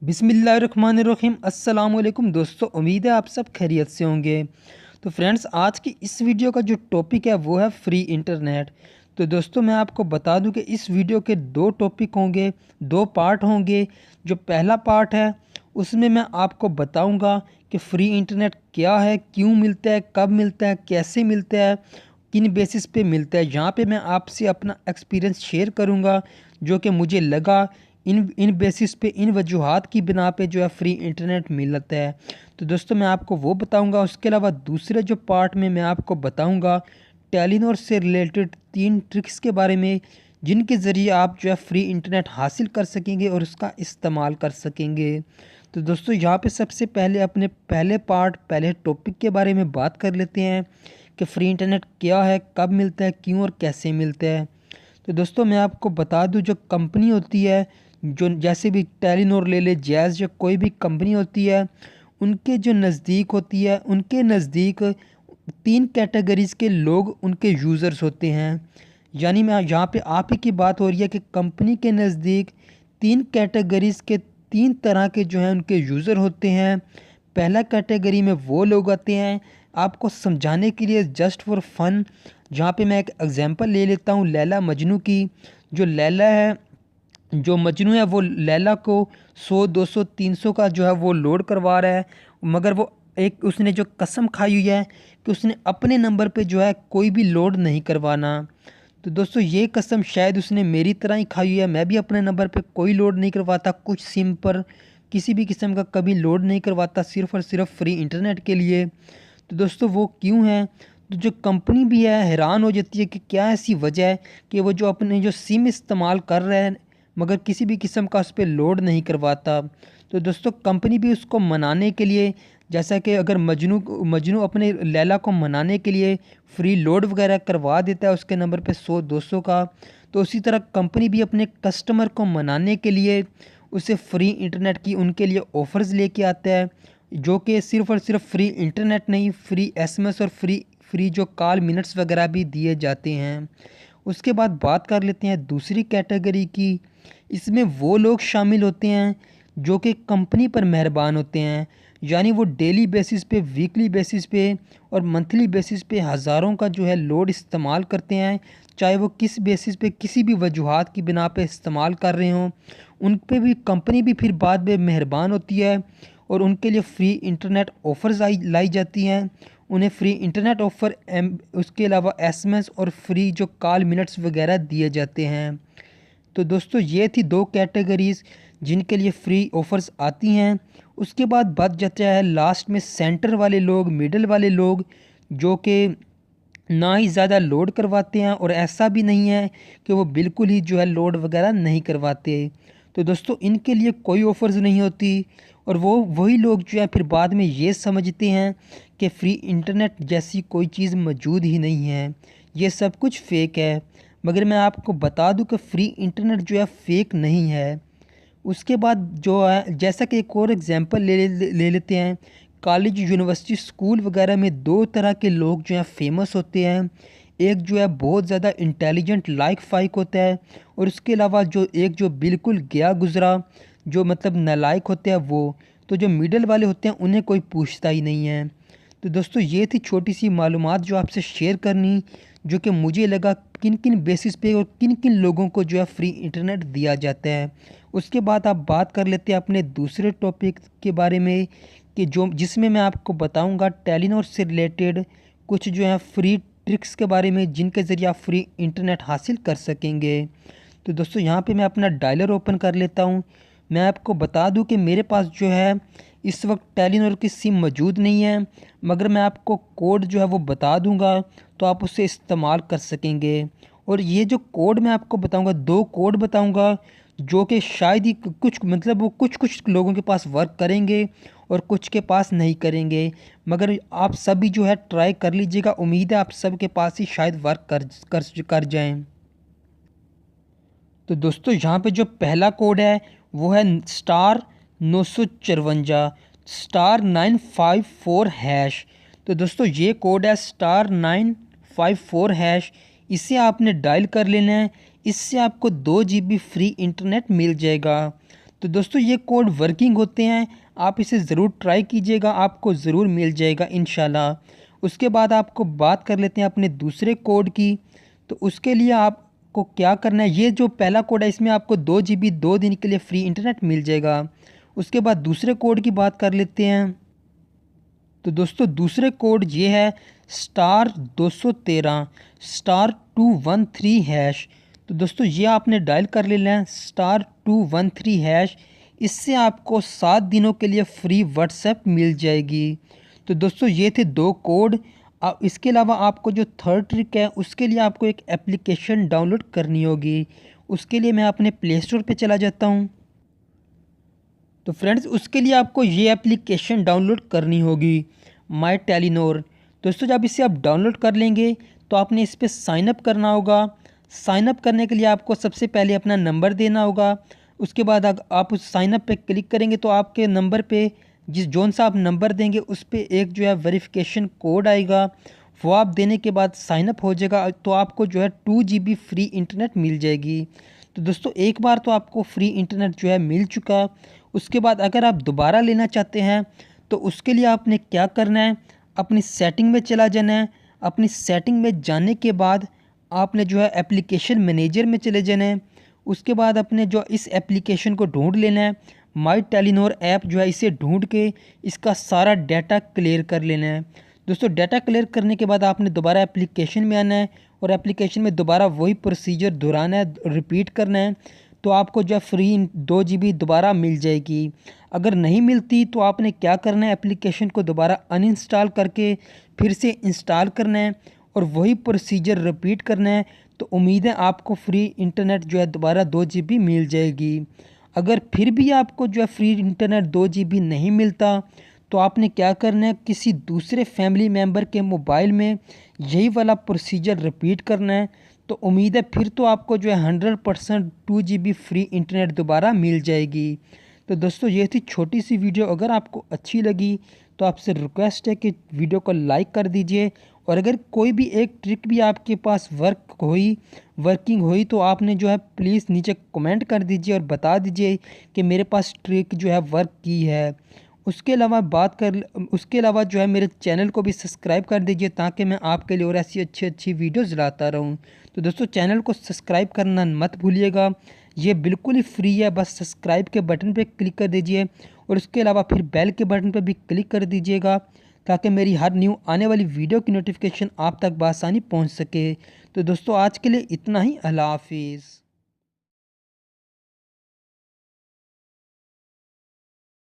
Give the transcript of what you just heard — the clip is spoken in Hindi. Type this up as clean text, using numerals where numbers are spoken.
बिस्मिल्लाहिर्रहमानिर्रहीम। अस्सलाम वालेकुम दोस्तों, उम्मीद है आप सब खैरियत से होंगे। तो फ्रेंड्स, आज की इस वीडियो का जो टॉपिक है वो है फ्री इंटरनेट। तो दोस्तों, मैं आपको बता दूं कि इस वीडियो के दो टॉपिक होंगे, दो पार्ट होंगे। जो पहला पार्ट है उसमें मैं आपको बताऊंगा कि फ्री इंटरनेट क्या है, क्यों मिलता है, कब मिलता है, कैसे मिलता है, किन बेसिस पे मिलता है। यहाँ पे मैं आपसे अपना एक्सपीरियंस शेयर करूँगा जो कि मुझे लगा इन इन बेसिस पे, इन वजूहात की बिना पे जो है फ्री इंटरनेट मिलता है। तो दोस्तों, मैं आपको वो बताऊंगा। उसके अलावा दूसरे जो पार्ट में मैं आपको बताऊंगा टेलीनॉर से रिलेटेड 3 ट्रिक्स के बारे में, जिनके ज़रिए आप जो है फ्री इंटरनेट हासिल कर सकेंगे और उसका इस्तेमाल कर सकेंगे। तो दोस्तों, यहाँ पे सबसे पहले अपने पहले टॉपिक के बारे में बात कर लेते हैं कि फ्री इंटरनेट क्या है, कब मिलता है, क्यों और कैसे मिलता है। तो दोस्तों, मैं आपको बता दूं, जो कंपनी होती है, जो जैसे भी टेलीनॉर ले ले, जैज़ या कोई भी कंपनी होती है, उनके जो नज़दीक होती है, उनके नज़दीक 3 कैटेगरीज़ के लोग उनके यूज़र्स होते हैं। यानी मैं यहाँ पे आप ही की बात हो रही है कि कंपनी के नज़दीक 3 कैटेगरीज़ के 3 तरह के जो हैं उनके यूज़र होते हैं। पहला कैटेगरी में वो लोग आते हैं, आपको समझाने के लिए जस्ट फॉर फन, जहाँ पे मैं एक एग्जांपल ले लेता हूँ लैला मजनू की। जो लैला है, जो मजनू है, वो लैला को 100 200 300 का जो है वो लोड करवा रहा है। मगर वो एक उसने जो कसम खाई हुई है कि उसने अपने नंबर पे जो है कोई भी लोड नहीं करवाना। तो दोस्तों, ये कसम शायद उसने मेरी तरह ही खाई हुई है। मैं भी अपने नंबर पे कोई लोड नहीं करवाता, कुछ सिम पर किसी भी किस्म का कभी लोड नहीं करवाता, सिर्फ़ और सिर्फ फ्री इंटरनेट के लिए। तो दोस्तों, वो क्यों है? तो जो कंपनी भी है हैरान हो जाती है कि क्या ऐसी वजह है कि वो जो अपने जो सिम इस्तेमाल कर रहे हैं मगर किसी भी किस्म का उस पर लोड नहीं करवाता। तो दोस्तों, कंपनी भी उसको मनाने के लिए, जैसा कि अगर मजनू अपने लैला को मनाने के लिए फ्री लोड वगैरह करवा देता है उसके नंबर पे 100 200 का, तो उसी तरह कंपनी भी अपने कस्टमर को मनाने के लिए उसे फ्री इंटरनेट की उनके लिए ऑफ़र्स लेके आता है, जो कि सिर्फ़ और सिर्फ फ्री इंटरनेट नहीं, फ्री एसएमएस और फ्री फ्री जो कॉल मिनट्स वगैरह भी दिए जाते हैं। उसके बाद बात कर लेते हैं दूसरी कैटेगरी की। इसमें वो लोग शामिल होते हैं जो कि कंपनी पर मेहरबान होते हैं। यानी वो डेली बेसिस पे, वीकली बेसिस पे और मंथली बेसिस पे हज़ारों का जो है लोड इस्तेमाल करते हैं। चाहे वो किस बेसिस पे, किसी भी वजूहात की बिना पे इस्तेमाल कर रहे हों, उन पे भी कंपनी भी फिर बाद में मेहरबान होती है और उनके लिए फ्री इंटरनेट ऑफ़र्स लाई जाती हैं। उन्हें फ्री इंटरनेट ऑफ़र उसके अलावा एसएमएस और फ्री जो कॉल मिनट्स वगैरह दिए जाते हैं। तो दोस्तों, ये थी 2 कैटेगरीज़ जिनके लिए फ्री ऑफ़र्स आती हैं। उसके बाद बच जाता है लास्ट में सेंटर वाले लोग, मिडल वाले लोग, जो कि ना ही ज़्यादा लोड करवाते हैं और ऐसा भी नहीं है कि वो बिल्कुल ही जो है लोड वगैरह नहीं करवाते। तो दोस्तों, इनके लिए कोई ऑफ़र्स नहीं होती और वो वही लोग जो है फिर बाद में ये समझते हैं कि फ्री इंटरनेट जैसी कोई चीज़ मौजूद ही नहीं है, ये सब कुछ फ़ेक है। मगर मैं आपको बता दूं कि फ्री इंटरनेट जो है फ़ेक नहीं है। उसके बाद जो है, जैसा कि एक और एग्जांपल ले लेते हैं। कॉलेज, यूनिवर्सिटी, स्कूल वगैरह में 2 तरह के लोग जो हैं फेमस होते हैं। एक जो है बहुत ज़्यादा इंटेलिजेंट लाइक फ़ाइक होता है और उसके अलावा जो एक जो बिल्कुल गया गुज़रा, जो मतलब नालायक होते हैं वो। तो जो मिडल वाले होते हैं उन्हें कोई पूछता ही नहीं है। तो दोस्तों, ये थी छोटी सी मालूमात जो आपसे शेयर करनी, जो कि मुझे लगा किन किन बेसिस पे और किन किन लोगों को जो है फ्री इंटरनेट दिया जाता है। उसके बाद आप बात कर लेते हैं अपने दूसरे टॉपिक के बारे में, कि जो जिसमें मैं आपको बताऊंगा टेलीनॉर से रिलेटेड कुछ जो है फ्री ट्रिक्स के बारे में, जिनके ज़रिए आप फ्री इंटरनेट हासिल कर सकेंगे। तो दोस्तों, यहाँ पे मैं अपना डायलर ओपन कर लेता हूँ। मैं आपको बता दूँ कि मेरे पास जो है इस वक्त टेलीनॉर की सिम मौजूद नहीं है, मगर मैं आपको कोड जो है वो बता दूंगा, तो आप उसे इस्तेमाल कर सकेंगे। और ये जो कोड मैं आपको बताऊंगा, 2 कोड बताऊंगा, जो कि शायद ही कुछ मतलब वो कुछ कुछ लोगों के पास वर्क करेंगे और कुछ के पास नहीं करेंगे। मगर आप सभी जो है ट्राई कर लीजिएगा, उम्मीद है आप सब के पास ही शायद वर्क कर जाएं। तो दोस्तों, यहाँ पे जो पहला कोड है वो है *954 *954#। तो दोस्तों, ये कोड है *954#। इसे आपने डायल कर लेना है। इससे आपको 2 GB फ्री इंटरनेट मिल जाएगा। तो दोस्तों ये कोड वर्किंग होते हैं, आप इसे ज़रूर ट्राई कीजिएगा, आपको ज़रूर मिल जाएगा इंशाल्लाह। उसके बाद आपको बात कर लेते हैं अपने दूसरे कोड की। तो उसके लिए आपको क्या करना है, ये जो पहला कोड है इसमें आपको 2 GB 2 दिन के लिए फ्री इंटरनेट मिल जाएगा। उसके बाद दूसरे कोड की बात कर लेते हैं। तो दोस्तों दूसरे कोड ये है *213 *213#। तो दोस्तों ये आपने डायल कर लेना है *213#। इससे आपको 7 दिनों के लिए फ्री व्हाट्सएप मिल जाएगी। तो दोस्तों ये थे 2 कोड। इसके अलावा आपको जो थर्ड ट्रिक है उसके लिए आपको एक एप्लीकेशन डाउनलोड करनी होगी। उसके लिए मैं अपने प्ले स्टोर पर चला जाता हूँ। तो फ्रेंड्स उसके लिए आपको ये एप्लीकेशन डाउनलोड करनी होगी, माई टेलीनॉर। दोस्तों जब इसे आप डाउनलोड कर लेंगे तो आपने इस पर साइनअप करना होगा। साइनअप करने के लिए आपको सबसे पहले अपना नंबर देना होगा। उसके बाद आप उस साइनअप पे क्लिक करेंगे तो आपके नंबर पे जिस जोन सा आप नंबर देंगे उस पर एक जो है वेरिफिकेशन कोड आएगा, वो आप देने के बाद साइनअप हो जाएगा। तो आपको जो है 2 GB फ्री इंटरनेट मिल जाएगी। तो दोस्तों एक बार तो आपको फ्री इंटरनेट जो है मिल चुका। उसके बाद अगर आप दोबारा लेना चाहते हैं तो उसके लिए आपने क्या करना है, अपनी सेटिंग में चला जाना है। अपनी सेटिंग में जाने के बाद आपने जो है एप्लीकेशन मैनेजर में चले जाना है। उसके बाद अपने जो इस एप्लीकेशन को ढूंढ लेना है, माई टेलीनॉर ऐप जो है इसे ढूंढ के इसका सारा डाटा क्लियर कर लेना है। दोस्तों डाटा क्लियर करने के बाद आपने दोबारा एप्लीकेशन में आना है और एप्लीकेशन में दोबारा वही प्रोसीजर दोहराना है, रिपीट करना है। तो आपको जो है फ्री 2 GB दोबारा मिल जाएगी। अगर नहीं मिलती तो आपने क्या करना है, एप्लीकेशन को दोबारा अनइंस्टॉल करके फिर से इंस्टॉल करना है और वही प्रोसीजर रिपीट करना है। तो उम्मीद है आपको फ्री इंटरनेट जो है दोबारा 2 GB मिल जाएगी। अगर फिर भी आपको जो है फ्री इंटरनेट 2 GB नहीं मिलता तो आपने क्या करना है, किसी दूसरे फैमिली मेम्बर के मोबाइल में यही वाला प्रोसीजर रिपीट करना है। तो उम्मीद है फिर तो आपको जो है 100% 2 GB फ्री इंटरनेट दोबारा मिल जाएगी। तो दोस्तों ये थी छोटी सी वीडियो। अगर आपको अच्छी लगी तो आपसे रिक्वेस्ट है कि वीडियो को लाइक कर दीजिए। और अगर कोई भी एक ट्रिक भी आपके पास वर्किंग हुई तो आपने जो है प्लीज़ नीचे कमेंट कर दीजिए और बता दीजिए कि मेरे पास ट्रिक जो है वर्क की है। उसके अलावा जो है मेरे चैनल को भी सब्सक्राइब कर दीजिए ताकि मैं आपके लिए और ऐसी अच्छी अच्छी वीडियोज़ लाता रहूं। तो दोस्तों चैनल को सब्सक्राइब करना मत भूलिएगा, ये बिल्कुल ही फ्री है। बस सब्सक्राइब के बटन पे क्लिक कर दीजिए और उसके अलावा फिर बेल के बटन पे भी क्लिक कर दीजिएगा ताकि मेरी हर न्यू आने वाली वीडियो की नोटिफिकेशन आप तक बआसानी पहुँच सके। तो दोस्तों आज के लिए इतना ही। अल्लाह हाफिज़।